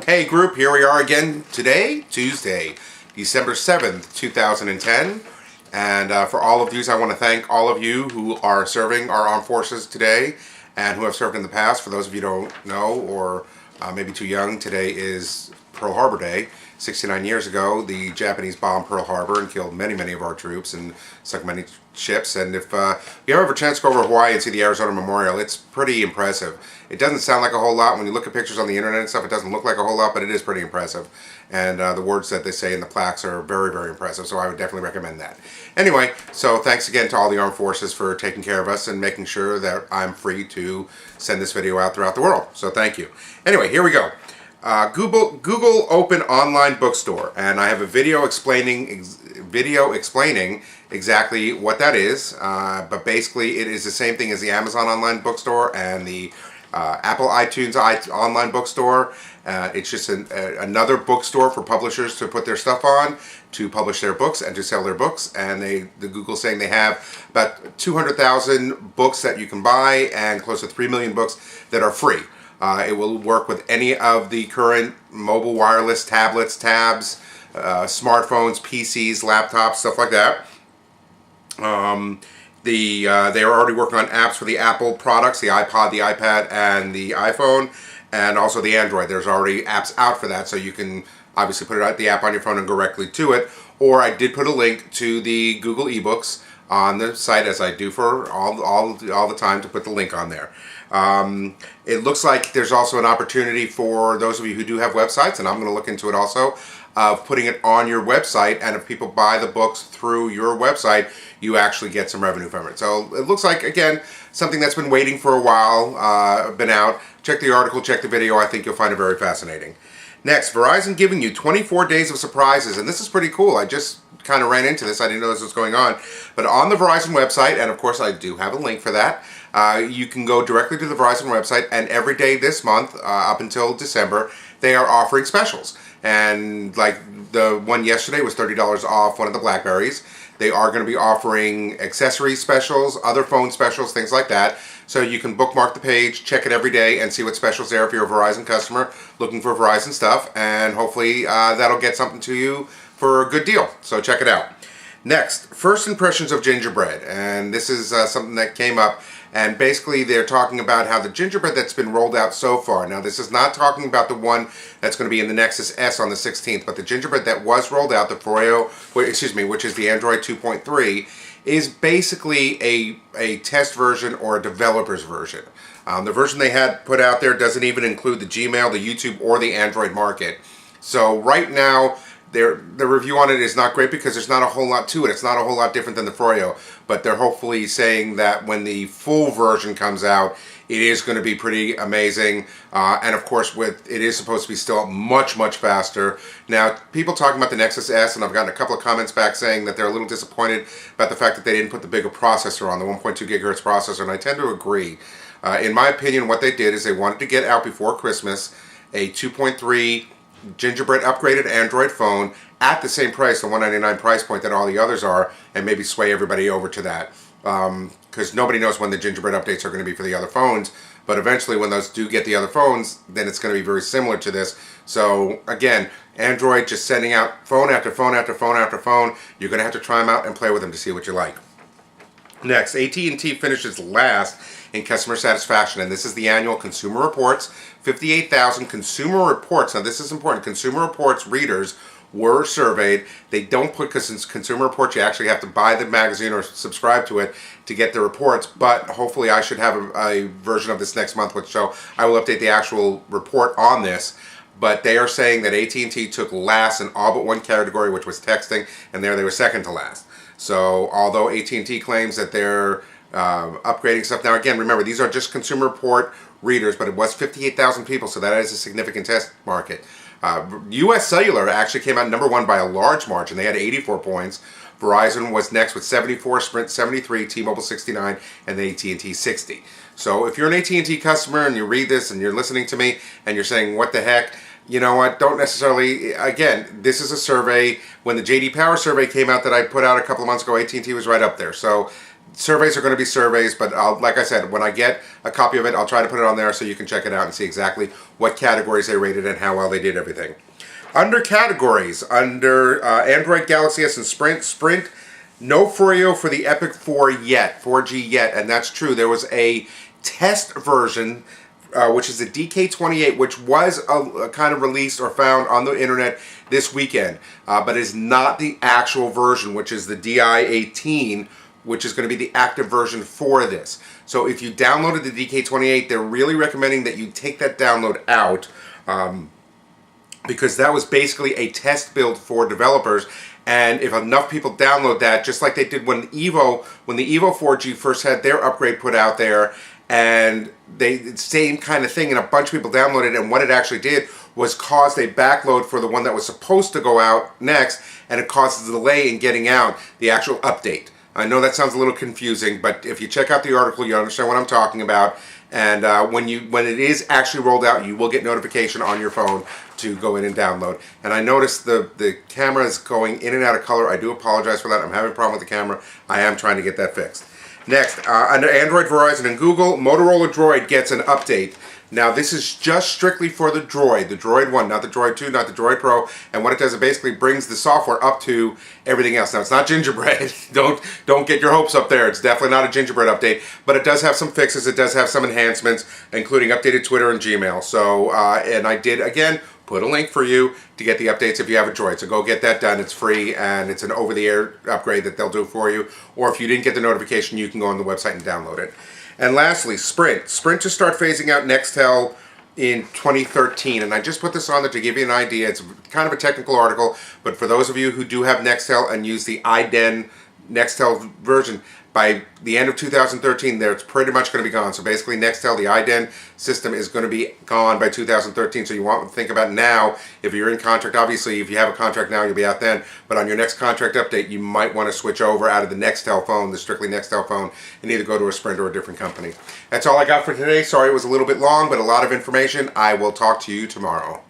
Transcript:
Hey group, here we are again today, Tuesday, December 7th, 2010. And for all of these, I want to thank all of you who are serving our armed forces today and who have served in the past. For those of you who don't know or maybe too young, today is Pearl Harbor Day. 69 years ago, the Japanese bombed Pearl Harbor and killed many of our troops and sunk many ships. And if you ever have a chance to go over Hawaii and see the Arizona Memorial, it's pretty impressive. It doesn't sound like a whole lot. When you look at pictures on the internet and stuff, it doesn't look like a whole lot, but it is pretty impressive. And the words that they say in the plaques are very impressive, so I would definitely recommend that. Anyway, so thanks again to all the armed forces for taking care of us and making sure that I'm free to send this video out throughout the world. So thank you. Anyway, here we go. Google Open Online Bookstore, and I have a video explaining exactly what that is. But basically, it is the same thing as the Amazon Online Bookstore and the Apple iTunes Online Bookstore. It's just another bookstore for publishers to put their stuff on, to publish their books and to sell their books. And the Google's saying they have about 200,000 books that you can buy and close to 3 million books that are free. It will work with any of the current mobile wireless tablets, tabs, smartphones, PCs, laptops, stuff like that. They are already working on apps for the Apple products, the iPod, the iPad, and the iPhone, and also the Android. There's already apps out for that, so you can obviously put the app on your phone and go directly to it. Or I did put a link to the Google eBooks on the site, as I do for all the time, to put the link on there. It looks like there's also an opportunity for those of you who do have websites, and I'm going to look into it also, of putting it on your website, and if people buy the books through your website, you actually get some revenue from it. So it looks like, again, something that's been waiting for a while, been out. Check the article, check the video. I think you'll find it very fascinating. Next, Verizon giving you 24 days of surprises, and this is pretty cool. I just kind of ran into this. I didn't know this was going on. But on the Verizon website, and of course I do have a link for that, you can go directly to the Verizon website, and every day this month, up until December, they are offering specials. And like the one yesterday was $30 off one of the Blackberries. They are going to be offering accessory specials, other phone specials, things like that. So you can bookmark the page, check it every day, and see what specials there if you're a Verizon customer looking for Verizon stuff. And hopefully that'll get something to you for a good deal. So check it out. Next, first impressions of gingerbread. And this is something that came up. And basically they're talking about how the gingerbread that's been rolled out so far. Now this is not talking about the one that's going to be in the Nexus S on the 16th, but the gingerbread that was rolled out, the Froyo, which is the Android 2.3, is basically a test version or a developer's version. The version they had put out there doesn't even include the Gmail, the YouTube, or the Android market. So right now, the review on it is not great because there's not a whole lot to it. It's not a whole lot different than the Froyo, but they're hopefully saying that when the full version comes out, it is going to be pretty amazing. And of course, it is supposed to be still much faster. Now, people talking about the Nexus S, and I've gotten a couple of comments back saying that they're a little disappointed about the fact that they didn't put the bigger processor on, the 1.2 gigahertz processor, and I tend to agree. In my opinion, what they did is they wanted to get out before Christmas a 2.3 Gingerbread upgraded Android phone at the same price, the $199 price point that all the others are, and maybe sway everybody over to that. Because nobody knows when the Gingerbread updates are going to be for the other phones, but eventually when those do get the other phones, then it's going to be very similar to this. So again, Android just sending out phone after phone after phone after phone. You're going to have to try them out and play with them to see what you like. Next, AT&T finishes last in customer satisfaction, and this is the annual Consumer Reports. 58,000 Consumer Reports, now this is important, Consumer Reports readers were surveyed. They don't put, because in Consumer Reports you actually have to buy the magazine or subscribe to it to get the reports, but hopefully I should have a version of this next month, which so I will update the actual report on this. But they are saying that AT&T took last in all but one category, which was texting, and there they were second to last. So although AT&T claims that they're upgrading stuff, now again, remember, these are just Consumer Report readers, but it was 58,000 people, so that is a significant test market. US Cellular actually came out #1 by a large margin. They had 84 points. Verizon was next with 74, Sprint 73, T-Mobile 69, and the AT&T 60. So if you're an AT&T customer and you read this and you're listening to me and you're saying, what the heck, you know what, don't necessarily, again, this is a survey. When the JD Power survey came out that I put out a couple of months ago, AT&T was right up there. So surveys are going to be surveys, but like I said, when I get a copy of it, I'll try to put it on there so you can check it out and see exactly what categories they rated and how well they did everything. Under categories, under Android, Galaxy S, and Sprint, no Froyo for the Epic 4G yet, and that's true. There was a test version, which is the DK28, which was kind of released or found on the internet this weekend, but is not the actual version, which is the DI18, which is going to be the active version for this. So if you downloaded the DK28, they're really recommending that you take that download out, because that was basically a test build for developers. And if enough people download that, just like they did when the Evo 4G first had their upgrade put out there, and same kind of thing, and a bunch of people downloaded it, and what it actually did was caused a backload for the one that was supposed to go out next, and it caused a delay in getting out the actual update. I know that sounds a little confusing, but if you check out the article, you understand what I'm talking about. And when it is actually rolled out, you will get notification on your phone to go in and download. And I noticed the camera is going in and out of color. I do apologize for that. I'm having a problem with the camera. I am trying to get that fixed. Next, under Android, Verizon, and Google, Motorola Droid gets an update. Now, this is just strictly for the Droid 1, not the Droid 2, not the Droid Pro. And what it does, it basically brings the software up to everything else. Now, it's not Gingerbread. Don't get your hopes up there. It's definitely not a Gingerbread update. But it does have some fixes. It does have some enhancements, including updated Twitter and Gmail. So, and I did, again, put a link for you to get the updates if you have a Droid. So go get that done. It's free, and it's an over-the-air upgrade that they'll do for you. Or if you didn't get the notification, you can go on the website and download it. And lastly, Sprint. Sprint to start phasing out Nextel in 2013. And I just put this on there to give you an idea. It's kind of a technical article, but for those of you who do have Nextel and use the iDen Nextel version, by the end of 2013, it's pretty much going to be gone. So basically, Nextel, the iDen system, is going to be gone by 2013. So you want to think about now, if you're in contract, obviously, if you have a contract now, you'll be out then. But on your next contract update, you might want to switch over out of the Nextel phone, the strictly Nextel phone, and either go to a Sprint or a different company. That's all I got for today. Sorry it was a little bit long, but a lot of information. I will talk to you tomorrow.